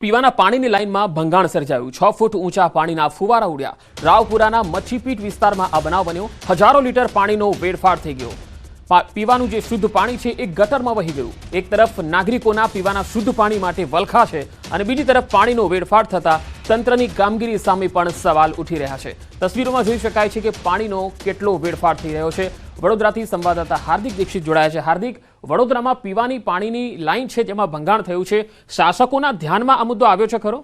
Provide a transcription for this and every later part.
પીવાના પાણીની લાઇનમાં ભંગાણ સર્જાયું। 6 ફૂટ ઊંચા પાણીના ફુવારા ઉડ્યા। રાવપુરાના મચ્છીપીટ વિસ્તારમાં આ બનાવ બન્યો। હજારો લીટર પાણીનો વેડફાટ થઈ ગયો। પીવાનું જે શુદ્ધ પાણી છે એ ગટરમાં વહી ગયું। એક તરફ નાગરિકોના પીવાના શુદ્ધ પાણી માટે વલખા છે અને બીજી તરફ પાણીનો વેડફાટ થતા તંત્રની કામગીરી સામે પણ સવાલ ઉઠી રહ્યા છે। તસવીરોમાં જોઈ શકાય છે કે પાણીનો કેટલો વેડફાટ થઈ રહ્યો છે। વડોદરાથી સંવાદદાતા હાર્દિક દીક્ષિત જોડાયા છે। હાર્દિક, વડોદરામાં પીવાની પાણીની લાઈન છે જેમાં ભંગાણ થયું છે, શાસકોના ધ્યાનમાં આ મુદ્દો આવ્યો છે ખરો?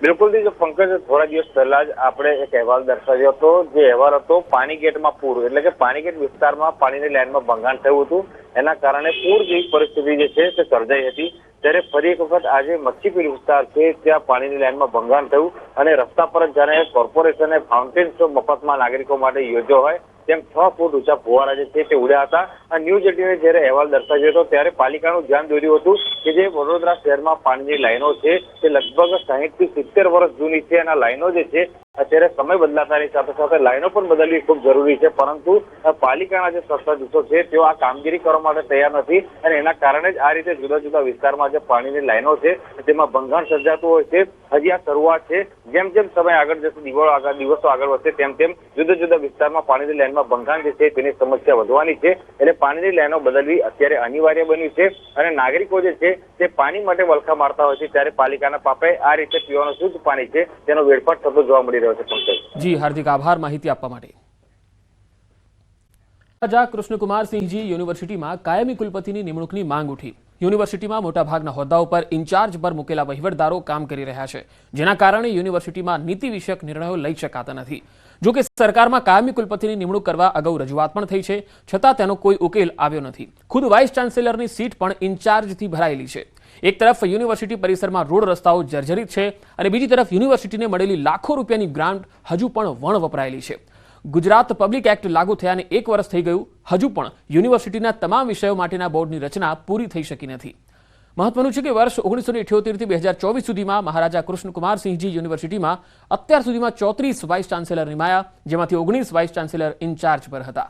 બિલકુલ થી પંકજ, થોડા દિવસ પહેલા જ આપણે એક અહેવાલ દર્શાવ્યો હતો। જે અહેવાલ હતો પાણીગેટમાં પૂર, એટલે કે પાણીગેટ વિસ્તારમાં પાણીની લાઈનમાં ભંગાણ થયું હતું, એના કારણે પૂર જેવી પરિસ્થિતિ જે છે તે સર્જાઈ હતી। ત્યારે ફરી એક વખત આજે મચ્છીપીટ વિસ્તાર છે ત્યાં પાણીની લાઈનમાં ભંગાણ થયું અને રસ્તા પર જ જાણે કોર્પોરેશને ફાઉન્ટેન શો મફતમાં નાગરિકો માટે યોજ્યો હોય તેમ 6 ફૂટ ઊંચા ફુવારા જે છે તે ઉડ્યા હતા। આ ન્યૂઝ 18 જ્યારે અહેવાલ દર્શાવ્યો હતો ત્યારે પાલિકાનું ધ્યાન દોર્યું હતું કે જે વડોદરા શહેરમાં પાણીની લાઈનો છે તે લગભગ 60 થી 70 વર્ષ જૂની છે અને આ લાઈનો જે છે અત્યારે સમય બદલાતાની સાથે સાથે લાઈનો પણ બદલવી ખૂબ જરૂરી છે, પરંતુ પાલિકાના જે સત્તાધીશો છે તેઓ આ કામગીરી કરવા માટે તૈયાર નથી અને એના કારણે જ આ રીતે જુદા જુદા વિસ્તારમાં જે પાણીની લાઈનો છે તેમાં ભંગાણ સર્જાતું હોય છે। હજી આ શરૂઆત છે, જેમ જેમ સમય આગળ જશે, દિવસો આગળ વધશે તેમ તેમ જુદા જુદા વિસ્તારમાં પાણીની લાઈનમાં ભંગાણ જે છે તેની સમસ્યા વધવાની છે। એટલે પાણીની લાઈનો બદલવી અત્યારે અનિવાર્ય બન્યું છે અને નાગરિકો જે છે તે પાણી માટે વલખા મારતા હોય છે ત્યારે પાલિકાના પાપે આ રીતે પીવાનું શુદ્ધ પાણી છે તેનો વેડફાટ થતો જોવા મળી રહ્યો છે। જી હાર્દિક, આભાર માહિતી આપવા માટે। રાજા કૃષ્ણકુમારસિંહજી યુનિવર્સિટીમાં કાયમી કુલપતિની નિમણૂકની માંગ ઉઠી। યુનિવર્સિટીમાં મોટાભાગના હોદ્દાઓ પર ઇન્ચાર્જ પર મૂકેલા વહીવટદારો કામ કરી રહ્યા છે, જેના કારણે યુનિવર્સિટીમાં નીતિ વિષયક નિર્ણયો લઈ શકાતા નથી। જો કે સરકારમાં કાયમી કુલપતિની નિમણૂક કરવા અગાઉ રજૂઆત પણ થઈ છે, છતાં તેનો કોઈ ઉકેલ આવ્યો નથી। ખુદ વાઇસ ચાન્સેલરની સીટ પણ ઇન્ચાર્જથી ભરાયેલી છે। એક તરફ યુનિવર્સિટી પરિસરમાં રોડ રસ્તાઓ જર્જરિત છે અને બીજી તરફ યુનિવર્સિટીને મળેલી લાખો રૂપિયાની ગ્રાન્ટ હજુ પણ વણ વપરાયેલી છે। ગુજરાત પબ્લિક એક્ટ લાગુ થયાને 1 વર્ષ થઈ ગયું, હજુ પણ યુનિવર્સિટીના તમામ વિષયો માટેના બોર્ડની રચના પૂરી થઈ શકી નથી। મહત્વનું છે કે વર્ષ 1978 થી 2024 સુધીમાં મહારાજા કૃષ્ણકુમારસિંહજી યુનિવર્સિટીમાં અત્યાર સુધીમાં 34 વાઇસ ચાન્સેલર નિમાયા, જેમાંથી 19 વાઇસ ચાન્સેલર ઇન્ચાર્જ પર હતા।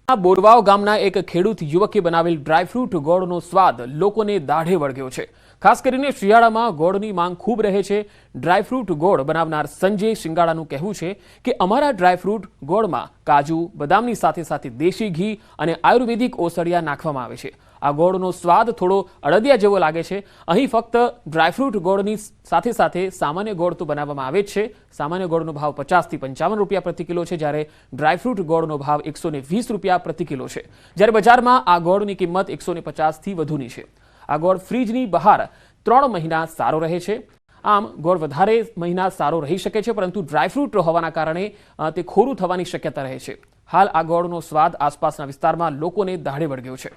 બોરવાવ ગામના એક ખેડૂત યુવકે બનાવેલ ડ્રાયફ્રૂટ ગોળનો સ્વાદ લોકોને દાઢે વળગ્યો છે। ખાસ કરીને શિયાળામાં ગોળની માંગ ખૂબ રહે છે। ડ્રાયફ્રૂટ ગોળ બનાવનાર સંજય શિંગાળાનું કહેવું છે કે અમારા ડ્રાયફ્રૂટ ગોળમાં કાજુ, બદામની સાથે સાથે દેશી ઘી અને આયુર્વેદિક ઓસડિયા નાખવામાં આવે છે। આ ગોળનો સ્વાદ થોડો અડદિયા જેવો લાગે છે। અહીં ફક્ત ડ્રાયફ્રૂટ ગોળની સાથે સાથે સામાન્ય ગોળ તો બનાવવામાં આવે જ છે। સામાન્ય ગોળનો ભાવ 50 થી 55 રૂપિયા પ્રતિ કિલો છે, જ્યારે ડ્રાયફ્રૂટ ગોળનો ભાવ 120 રૂપિયા પ્રતિ કિલો છે, જ્યારે બજારમાં આ ગોળની કિંમત 150 થી વધુની છે। આ ગોળ ફ્રીજની બહાર 3 મહિના સારો રહે છે। આમ ગોળ વધારે મહિના સારો રહી શકે છે, પરંતુ ડ્રાયફ્રૂટ હોવાના કારણે તે ખોરું થવાની શક્યતા રહે છે। હાલ આ ગોળનો સ્વાદ આસપાસના વિસ્તારમાં લોકોને દાઢે વળગ્યો છે।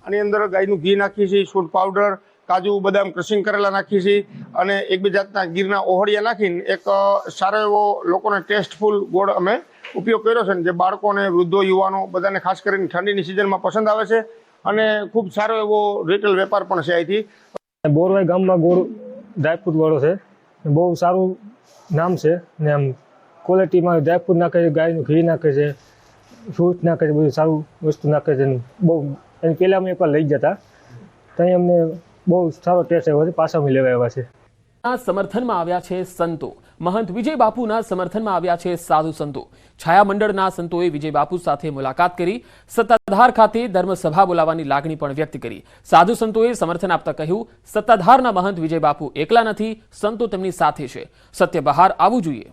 આની અંદર ગાયનું ઘી નાખીએ છીએ, સૂંઠ પાવડર, કાજુ બદામ ક્રશિંગ કરેલા નાખીએ છીએ અને એક બે જાતના ગીરના ઓહળિયા નાખીને એક સારો એવો લોકોને ટેસ્ટફુલ ગોળ અમે ઉપયોગ કર્યો છે, જે બાળકોને, વૃદ્ધો, યુવાનો બધાને ખાસ કરીને ઠંડીની સિઝનમાં પસંદ આવે છે અને ખૂબ સારો એવો રિટેલ વેપાર પણ છે। અહીંથી બોરવાઈ ગામમાં ગોળ ડ્રાયફ્રૂટ વાળો છે, બહુ સારું નામ છે ને આમ ક્વોલિટીમાં ડ્રાયફ્રૂટ નાખે છે, ગાયનું ઘી નાખે છે, ફ્રૂટ નાખે છે, બધું સારું વસ્તુ નાખે છે। બહુ એની પહેલાં અમે એકવાર લઈ જતા, ત્યાં અમને બહુ સારો ટેસ્ટ આવ્યો છે, પાછા અમે લેવા આવ્યા છે। સમર્થનમાં આવ્યા છે સંતો। મહંત વિજય બાપુના સમર્થનમાં આવ્યા છે સાધુ સંતો। છાયા મંડળના સંતોએ વિજય બાપુ સાથે મુલાકાત કરી। સત્તાધાર ખાતે ધર્મસભા બોલાવવાની લાગણી પણ વ્યક્ત કરી। સાધુ સંતોએ સમર્થન આપતા કહ્યું, સત્તાધારના મહંત વિજય બાપુ એકલા નથી, સંતો તેમની સાથે છે, સત્ય બહાર આવવું જોઈએ।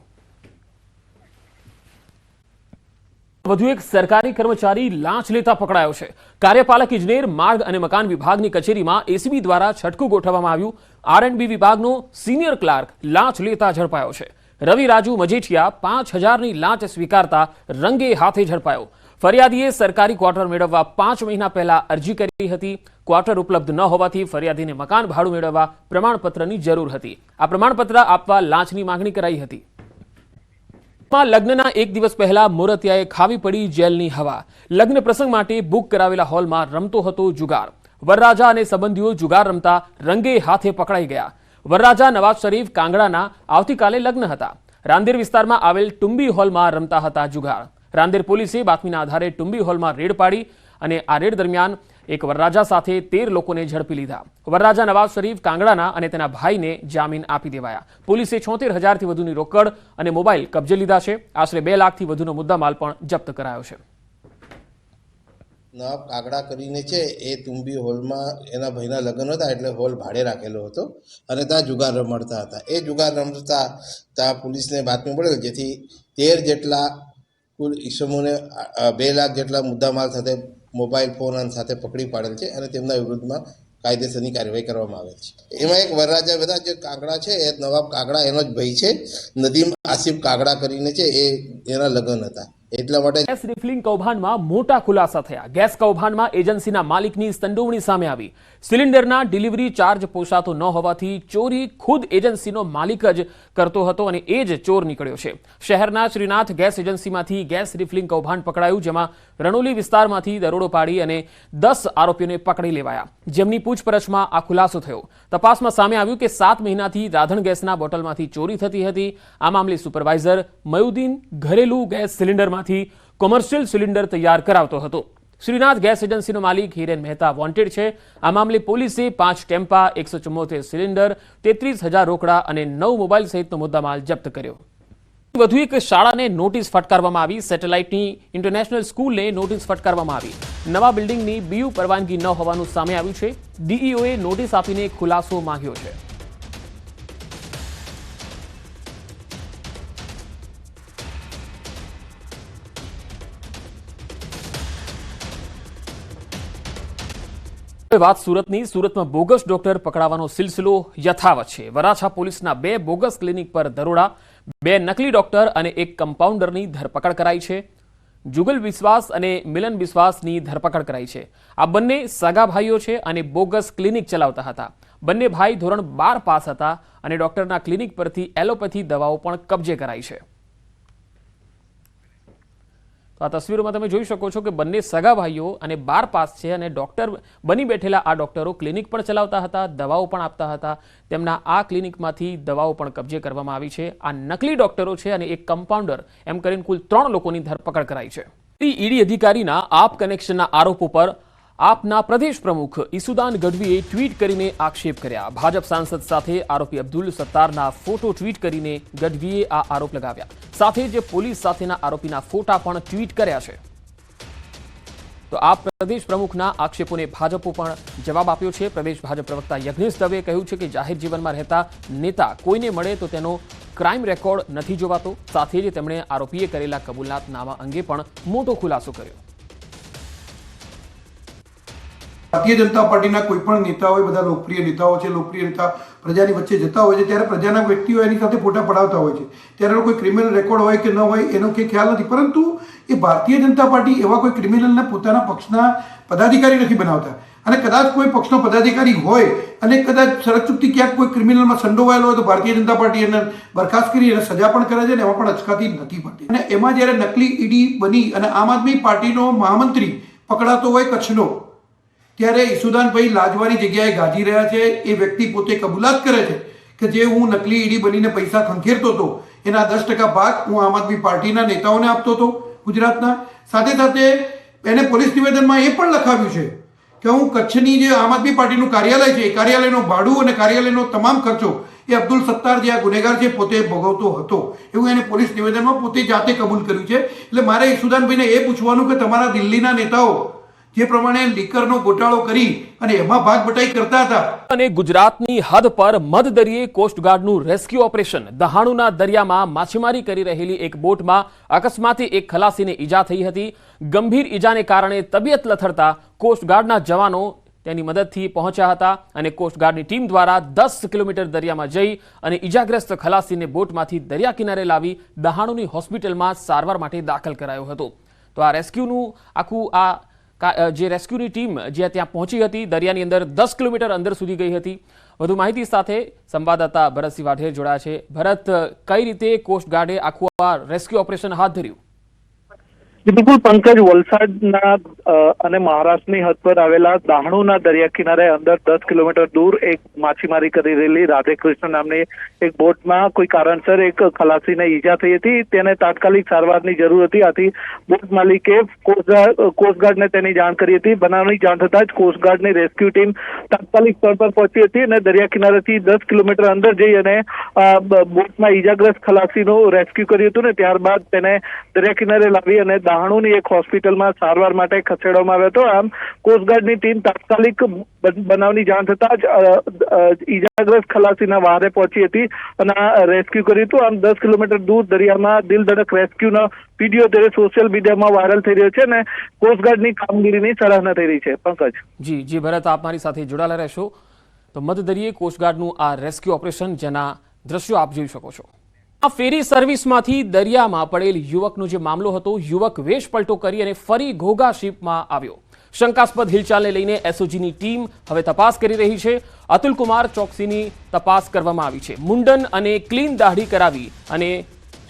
વધુ એક સરકારી કર્મચારી લાંચ લેતા પકડાયો છે। કાર્યપાલક ઇજનેર માર્ગ અને મકાન વિભાગની કચેરીમાં એસીબી દ્વારા છટકું ગોઠવવામાં આવ્યું। R&B વિભાગનો સિનિયર ક્લાર્ક લાંચ લેતા ઝડપાયો છે। રવિ રાજુ મજેઠિયા 5000ની લાંચ સ્વીકારતા રંગે હાથે ઝડપાયો। ફરિયાદીએ સરકારી ક્વાર્ટર મેળવવા 5 મહિના પહેલા અરજી કરી હતી। ક્વાર્ટર ઉપલબ્ધ ન હોવાથી ફરિયાદીને મકાન ભાડું મેળવવા પ્રમાણપત્રની જરૂર હતી। આ પ્રમાણપત્ર આપવા લાંચની માંગણી કરાઈ હતી। લગ્નના 1 દિવસ પહેલા મોરતિયાએ ખાવી પડી જેલની હવા। લગ્ન પ્રસંગ માટે બુક કરાવેલા હોલમાં રમતો હતો જુગાર। વરરાજા અને સંબંધીઓ જુગાર રમતા રંગે હાથે પકડાઈ ગયા। વરરાજા નવાઝ શરીફ કાંગડાના આવતીકાલે લગ્ન હતા। રાંદેર વિસ્તારમાં આવેલ ટુંબી હોલમાં રમતા હતા જુગાર। રાંદેર પોલીસે બાતમીના આધારે ટુંબી હોલમાં રેડ પાડી અને આ રેડ દરમિયાન એક વરરાજા સાથે 13 લોકોને ઝડપી લીધા. વરરાજા નવાઝ શરીફ કાંગડાના અને તેના ભાઈને જામીન આપી દેવાયા. પોલીસે 76,000થી વધુની રોકડ અને મોબાઈલ કબજે લીધા છે. આશરે 2 લાખથી વધુનો મુદ્દામાલ પણ જપ્ત કરાયો છે. નવાબ કાગડા કરીને છે એ તુંબી હોલમાં એના ભાઈના લગ્ન હતા એટલે હોલ ભાડે રાખેલો હતો અને ત્યાં જુગાર રમતા હતા. એ જુગાર રમતા ત્યાં પોલીસને બાતમી મળેલ, જેથી 13 જેટલા કુલ ઈસમોને 2 લાખ જેટલા મુદ્દામાલ સાથે મોબાઈલ ફોન સાથે પકડી પાડેલ છે અને તેમના વિરુદ્ધમાં કાયદેસરની કાર્યવાહી કરવામાં આવેલ છે. એમાં એક વરરાજા બધા જે કાગડા છે એ નવાબ કાગડા એનો જ ભાઈ છે, નદીમ આસિફ કાગડા કરીને છે, એના લગ્ન હતા. એટલા માટે ગેસ રિફિલિંગ કૌભાંડમાં મોટા ખુલાસા થયા. ગેસ કૌભાંડમાં એજન્સીના માલિકની સંડોવણી સામે આવી. સિલિન્ડરના ડિલિવરી ચાર્જ પોસાતો ન હોવાથી ચોરી ખુદ એજન્સીનો માલિક જ કરતો હતો અને એ જ ચોર નીકળ્યો છે. શહેરના શ્રીનાથ ગેસ એજન્સીમાંથી ગેસ રિફિલિંગ કૌભાંડ પકડાયું, જેમાં રણોલી વિસ્તારમાંથી દરોડો પાડી અને 10 આરોપીઓને પકડી લેવાયા, જેમની પૂછપરછમાં આ ખુલાસો થયો. તપાસમાં સામે આવ્યું કે 7 મહિનાથી રાધણ ગેસના બોટલમાંથી ચોરી થતી હતી. આ મામલે સુપરવાઇઝર મયુદ્દીન ઘરેલું ગેસ સિલિન્ડરમાંથી કોમર્શિયલ સિલિન્ડર તૈયાર કરાવતો હતો. શ્રીનાથ ગેસ એજન્સીનો માલિક હિરેન મહેતા વોન્ટેડ છે. આ મામલે પોલીસે 5 ટેમ્પા, 174 સિલિન્ડર, 33,000 રોકડા અને 9 મોબાઈલ સહિતનો મુદ્દામાલ જપ્ત કર્યો. વધુ એક શાળાને નોટિસ ફટકારવામાં આવી. સેટેલાઇટની ઇન્ટરનેશનલ સ્કૂલને નોટિસ ફટકારવામાં આવી. નવા બિલ્ડિંગની બીયુ પરવાનગી ન હોવાનું સામે આવ્યું છે. ડીઈઓએ નોટિસ આપીને ખુલાસો માંગ્યો છે. વાત સુરતની. સુરતમાં બોગસ ડોક્ટર પકડાવાનો સિલસિલો યથાવત છે. વરાછા પોલીસના 2 બોગસ ક્લિનિક પર દરોડા, 2 નકલી ડોક્ટર અને 1 કમ્પાઉન્ડરની ધરપકડ કરાઈ છે. જુગલ વિશ્વાસ અને મિલન વિશ્વાસની ધરપકડ કરાઈ છે. આ બંને સગા ભાઈઓ છે અને બોગસ ક્લિનિક ચલાવતા હતા. બંને ભાઈ ધોરણ 12 પાસ હતા અને ડોક્ટરના ક્લિનિક પરથી એલોપેથી દવાઓ પણ કબજે કરાઈ છે. તો આ તસવીરોમાં તમે જોઈ શકો છો કે બંને સગા ભાઈઓ અને 12 પાસ છે અને ડોક્ટર બની બેઠેલા આ ડોક્ટરો ક્લિનિક પણ ચલાવતા હતા, દવાઓ પણ આપતા હતા. તેમના આ ક્લિનિકમાંથી દવાઓ પણ કબજે કરવામાં આવી છે. આ નકલી ડોક્ટરો છે અને એક કમ્પાઉન્ડર, એમ કરીને કુલ 3 લોકોની ધરપકડ કરાઈ છે. ઈડી અધિકારીના આપ કનેક્શનના આરોપો પર આપના પ્રદેશ પ્રમુખ ઈસુદાન ગઢવીએ ટ્વીટ કરીને આક્ષેપ કર્યા. ભાજપ સાંસદ સાથે આરોપી અબ્દુલ સત્તારના ફોટો ટ્વીટ કરીને ગઢવીએ આ આરોપ લગાવ્યા. સાથે જ પોલીસ સાથેના આરોપીના ફોટા પણ ટ્વીટ કર્યા છે. તો આ પ્રદેશ પ્રમુખના આક્ષેપોને ભાજપે પણ જવાબ આપ્યો છે. પ્રદેશ ભાજપ પ્રવક્તા યજ્ઞેશ દવે કહ્યું છે કે જાહેર જીવનમાં રહેતા નેતા કોઈને મળે તો તેનો ક્રાઇમ રેકોર્ડ નથી જોવાતો. સાથે જ તેમણે આરોપીએ કરેલા કબૂલાતનામા અંગે પણ મોટો ખુલાસો કર્યો. ભારતીય જનતા પાર્ટીના કોઈ પણ નેતા હોય, બધા લોકપ્રિય નેતાઓ છે, લોકપ્રિય નેતા પ્રજાની વચ્ચે જતા હોય છે, ત્યારે પ્રજાના વ્યક્તિઓ એની સાથે ફોટા પડાવતા હોય છે. ત્યારે કોઈ ક્રિમિનલ રેકોર્ડ હોય કે ન હોય એનો કંઈ ખ્યાલ નથી, પરંતુ એ ભારતીય જનતા પાર્ટી એવા કોઈ ક્રિમિનલને પોતાના પક્ષના પદાધિકારી નથી બનાવતા. અને કદાચ કોઈ પક્ષનો પદાધિકારી હોય અને કદાચ સરચૂકથી ક્યાંક કોઈ ક્રિમિનલમાં સંડોવાયેલો હોય તો ભારતીય જનતા પાર્ટી એને બરખાસ્ત કરી એને સજા પણ કરે છે અને એમાં પણ અચકાતી નથી પડતી. અને એમાં જ્યારે નકલી ઈડી બની અને આમ આદમી પાર્ટીનો મહામંત્રી પકડાતો હોય કચ્છનો, ત્યારે ઈસુદાનભાઈ લાજવારી જગ્યાએ ગાજી રહ્યા છે. એ વ્યક્તિ પોતે કબૂલાત કરે છે કે જે હું નકલી ઈડી બનીને પૈસા ખંખેરતો હતો એના 10% ભાગ હું આમ આદમી પાર્ટીના નેતાઓને આપતો હતો ગુજરાતના. સાથે સાથે એને પોલીસ નિવેદનમાં એ પણ લખાવ્યું છે કે હું કચ્છની જે આમ આદમી પાર્ટીનું કાર્યાલય છે એ કાર્યાલયનું ભાડું અને કાર્યાલયનો તમામ ખર્ચો એ અબ્દુલ સત્તાર જે આ ગુનેગાર છે પોતે ભોગવતો હતો, એવું એને પોલીસ નિવેદનમાં પોતે જાતે કબૂલ કર્યું છે. એટલે મારે ઈસુદાનભાઈને એ પૂછવાનું કે તમારા દિલ્હીના નેતાઓ જે પ્રમાણે લીકરનો ગોટાળો કરી અને એમાં ભાગબટાઈ કરતા હતા અને ગુજરાતની હદ પર મધદરિયે કોસ્ટગાર્ડનું રેસ્ક્યુ ઓપરેશન. દહાણુના દરિયામાં માછીમારી કરી રહેલી એક બોટમાં અકસ્માતે એક ખલાસીને ઈજા થઈ હતી. ગંભીર ઈજાને કારણે તબિયત લથડતા કોસ્ટગાર્ડના જવાનો તેની મદદથી પહોંચ્યા હતા અને કોસ્ટગાર્ડની ટીમ દ્વારા 10 કિલોમીટર દરિયામાં જઈ અને ઈજાગ્રસ્ત ખલાસીને બોટમાંથી દરિયા કિનારે લાવી દહાણુની હોસ્પિટલમાં સારવાર માટે દાખલ કરાયો હતો. તો આ રેસ્ક્યુનું આખું જે રેસ્ક્યુની ટીમ જે ત્યાં પહોંચી હતી દરિયાની અંદર 10 કિલોમીટર અંદર સુધી ગઈ હતી. વધુ માહિતી સાથે સંવાદદાતા ભરતસિંહ વાઢેર જોડાયા છે. ભરત, કઈ રીતે કોસ્ટગાર્ડે આખું આ રેસ્ક્યુ ઓપરેશન હાથ ધર્યું? બિલકુલ પંકજ, વલસાડના અને મહારાષ્ટ્રની હદ પર આવેલા દાહણુના દરિયા કિનારે અંદર 10 કિલોમીટર દૂર એક માછીમારી કરી રહેલી રાધેકૃષ્ણ નામની એક બોટમાં કોઈ કારણસર એક ખલાસીને ઈજા થઈ હતી. તેને તાત્કાલિક સારવારની જરૂર હતી. આથી બોટ માલિકે કોસ્ટગાર્ડને તેની જાણ કરી હતી. બનાવની જાણ થતાં જ કોસ્ટગાર્ડની રેસ્ક્યુ ટીમ તાત્કાલિક સ્થળ પર પહોંચી હતી અને દરિયા કિનારેથી 10 કિલોમીટર અંદર જઈ અને બોટમાં ઈજાગ્રસ્ત ખલાસીનું રેસ્ક્યુ કર્યું હતું ને ત્યારબાદ તેને દરિયા કિનારે લાવી અને દાહણુની એક હોસ્પિટલમાં સારવાર માટે ખસેડવામાં આવ્યો હતો. આમ કોસ્ટગાર્ડની ટીમ તાત્કાલિક બનાવની જાણ થતાં જ ઈજાગ્રસ્ત ખલાસીના વહારે પહોંચી હતી અને રેસ્ક્યુ કર્યું હતું. આમ 10 કિલોમીટર દૂર દરિયામાં દિલધડક રેસ્ક્યુનો વિડીયો ત્યારે સોશિયલ મીડિયામાં વાયરલ થઈ રહ્યો છે અને કોસ્ટગાર્ડની કામગીરીની સરાહના થઈ રહી છે. પંકજ. જી ભરત, આપ મારી સાથે જોડાયેલા રહેશો. તો મધદરિયે કોસ્ટગાર્ડનું આ રેસ્ક્યુ ઓપરેશન, જેના દ્રશ્યો આપ જોઈ શકો છો. આ ફેરી સર્વિસમાંથી દરિયામાં પડેલ યુવકનો જે મામલો હતો, યુવક વેશ પલટો કરી અને ફરી ઘોઘા શિપમાં આવ્યો. શંકાસ્પદ હિલચાલને લઈને એસઓજીની ટીમ હવે તપાસ કરી રહી છે. અતુલ કુમાર ચોકસીની તપાસ કરવામાં આવી છે. મુંડન અને ક્લીન દાઢી કરાવી અને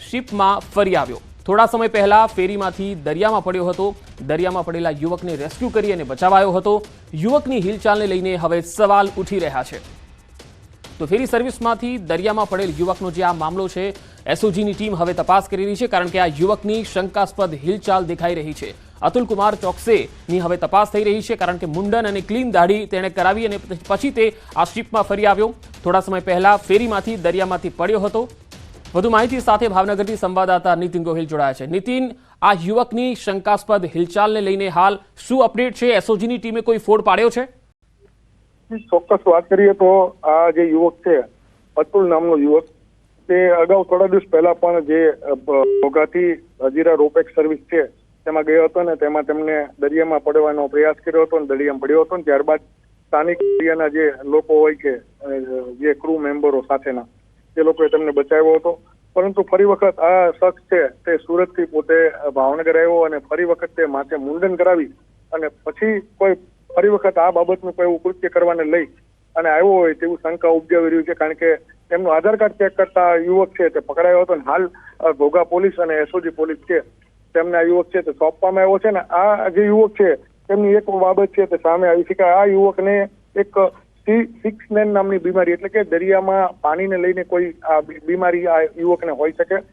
શિપમાં ફરી આવ્યો. થોડા સમય પહેલા ફેરીમાંથી દરિયામાં પડ્યો હતો. દરિયામાં પડેલા યુવકને રેસ્ક્યુ કરી અને બચાવાયો હતો. યુવકની હિલચાલને લઈને હવે સવાલ ઉઠી રહ્યા છે. તો ફેરી સર્વિસમાંથી દરિયામાં પડેલ યુવકનો જે આ મામલો છે, એસઓજીની ટીમ હવે તપાસ કરી રહી છે, કારણ કે આ યુવકની શંકાસ્પદ હિલચાલ દેખાઈ રહી છે. અતુલ કુમાર ચોકસેની હવે તપાસ થઈ રહી છે, કારણ કે મુંડન અને ક્લીન દાઢી તેણે કરાવી અને પછી તે આ શિપમાં ફરી આવ્યો. થોડા સમય પહેલા ફેરીમાંથી દરિયામાંથી પડ્યો હતો. વધુ માહિતી સાથે ભાવનગરથી સંવાદદાતા નીતિન ગોહિલ જોડાયા છે. નીતિન, આ યુવકની શંકાસ્પદ હિલચાલને લઈને હાલ શું અપડેટ છે? એસઓજીની ટીમે કોઈ ફોડ પાડ્યો છે? ચોક્કસ વાત કરીએ તો આ જે યુવક છે, અતુલ નામનો યુવક, તે અગાઉ થોડા દિવસ પહેલા પણ જે ઘોઘાથી હજીરા રોપેક્સ સર્વિસ છે તેમાં ગયો હતો ને તેમાં તેમને દરિયામાં પડવાનો પ્રયાસ કર્યો હતો અને દરિયામાં પડ્યો હતો. ત્યારબાદ સ્થાનિક એરિયાના જે લોકો હોય છે, જે ક્રૂ મેમ્બરો સાથેના, તે લોકોએ તેમને બચાવ્યો હતો. પરંતુ ફરી વખત આ શખ્સ છે તે સુરતથી પોતે ભાવનગર આવ્યો અને ફરી વખત તે માથે મુંડન કરાવી અને પછી કોઈ ફરી વખત આ બાબતનું કોઈ કૃત્ય કરવાને લઈ અને આવ્યો હોય તેવું શંકા ઉપજાવી રહ્યું છે, કારણ કે તેમનું આધાર કાર્ડ ચેક કરતા યુવક છે તે પકડાયો હતો અને હાલ ઘોઘા પોલીસ અને એસઓજી પોલીસ છે તેમને આ યુવક છે તે સોંપવામાં આવ્યો છે. ને આ જે યુવક છે તેમની એક બાબત છે તે સામે આવી છે કે આ યુવકને એક C6 નામની બીમારી, એટલે કે દરિયામાં પાણીને લઈને કોઈ આ બીમારી આ યુવકને હોઈ શકે.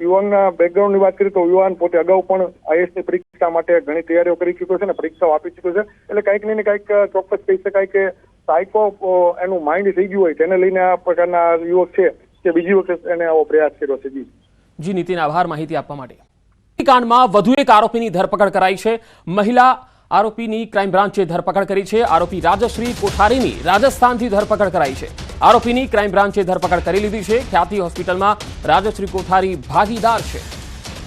યુવાનના બેકગ્રાઉન્ડની વાત કરીએ તો યુવાન પોતે અગાઉ પણ આઈએસની પરીક્ષા માટે ઘણી તૈયારીઓ કરી ચૂક્યો છે અને પરીક્ષાઓ આપી ચૂક્યો છે. એટલે કંઈક ને કંઈક ચોક્કસ કહી શકાય કે સાયકો એનું માઇન્ડ થઈ ગયું હોય, તેને લઈને આ પ્રકારના યુવક છે કે બીજી વખત એને આવો પ્રયાસ કર્યો છે. જી નીતિન, આભાર માહિતી આપવા માટે. કાંડમાં વધુ એક આરોપીની ધરપકડ કરાઈ છે. મહિલા આરોપીની ક્રાઇમ બ્રાન્ચે ધરપકડ કરી છે. આરોપી રાજશ્રી કોઠારીની રાજસ્થાનથી ધરપકડ કરાઈ છે. આરોપીની ક્રાઇમ બ્રાન્ચે ધરપકડ કરી લીધી છે. ખ્યાતિ હોસ્પિટલમાં રાજશ્રી કોઠારી ભાગીદાર છે.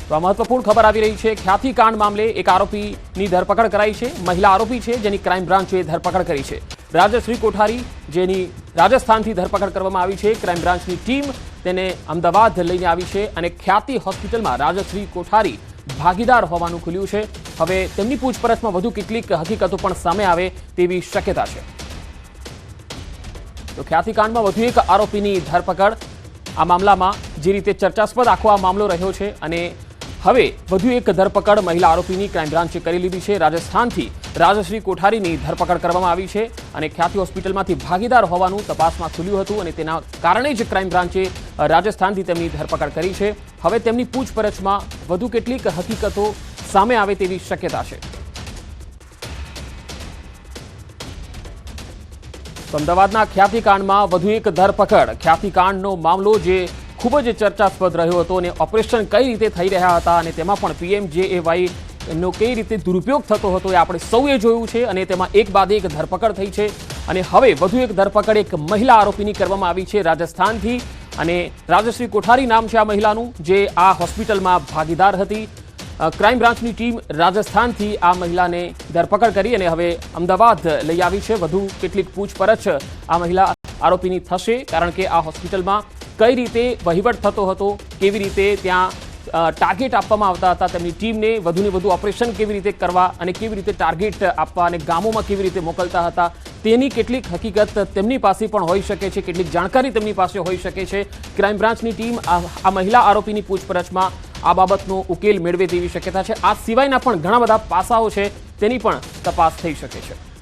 તો આ મહત્વપૂર્ણ ખબર આવી રહી છે. ખ્યાતિ કાંડ મામલે એક આરોપીની ધરપકડ કરાઈ છે. મહિલા આરોપી છે જેની ક્રાઇમ બ્રાન્ચે ધરપકડ કરી છે. રાજશ્રી કોઠારી, જેની રાજસ્થાનથી ધરપકડ કરવામાં આવી છે. ક્રાઇમ બ્રાન્ચની ટીમ તેને અમદાવાદ લઈને આવી છે અને ખ્યાતિ હોસ્પિટલમાં રાજશ્રી કોઠારી ભાગીદાર હોવાનું ખુલ્યું છે. હવે તેમની પૂછપરછમાં વધુ કેટલીક હકીકતો પણ સામે આવે તેવી શક્યતા છે. તો ખ્યાતિકાંડમાં વધુ એક આરોપીની ધરપકડ. આ મામલામાં જે રીતે ચર્ચાસ્પદ આખો આ મામલો રહ્યો છે અને હવે વધુ એક ધરપકડ મહિલા આરોપીની ક્રાઇમ બ્રાન્ચે કરી લીધી છે. રાજસ્થાનથી રાજશ્રી કોઠારીની ધરપકડ કરવામાં આવી છે અને ખ્યાતિ હોસ્પિટલમાંથી ભાગીદાર હોવાનું તપાસમાં ખુલ્યું હતું અને તેના કારણે જ ક્રાઇમ બ્રાન્ચે રાજસ્થાનથી તેમની ધરપકડ કરી છે. હવે તેમની પૂછપરછમાં વધુ કેટલીક હકીકતો સામે આવે તેવી શક્યતા છે. અમદાવાદના ખ્યાતિકાંડમાં વધુ એક ધરપકડ. ખ્યાતિકાંડનો મામલો જે ખૂબ જ ચર્ચાસ્પદ રહ્યો હતો અને ઓપરેશન કઈ રીતે થઈ રહ્યા હતા અને તેમાં પણ PMJAY નો કઈ રીતે દુરુપયોગ થતો હતો એ આપણે સૌએ જોયું છે અને તેમાં એક બાદ એક ધરપકડ થઈ છે. અને હવે વધુ એક ધરપકડ એક મહિલા આરોપીની કરવામાં આવી છે રાજસ્થાનથી અને રાજશ્રી કોઠારી નામ છે આ મહિલાનું, જે આ હોસ્પિટલમાં ભાગીદાર હતી. ક્રાઇમ બ્રાન્ચની ટીમ રાજસ્થાનથી આ મહિલાને ધરપકડ કરી અને હવે અમદાવાદ લઈ આવી છે. વધુ કેટલીક પૂછપરછ આ મહિલા આરોપીની થશે, કારણ કે આ હોસ્પિટલમાં કઈ રીતે વહીવટ થતો હતો, કેવી રીતે ત્યાં ટાર્ગેટ આપવામાં આવતા હતા તેમની ટીમને, વધુને વધુ ઓપરેશન કેવી રીતે કરવા અને કેવી રીતે ટાર્ગેટ આપવા અને ગામોમાં કેવી રીતે મોકલતા હતા, તેની કેટલીક હકીકત તેમની પાસે પણ હોઈ શકે છે, કેટલીક જાણકારી તેમની પાસે હોઈ શકે છે. ક્રાઇમ બ્રાન્ચની ટીમ આ મહિલા આરોપીની પૂછપરછમાં આ બાબતનો ઉકેલ મેળવે તેવી શક્યતા છે. આ સિવાયના પણ ઘણા બધા પાસાઓ છે તેની પણ તપાસ થઈ શકે છે.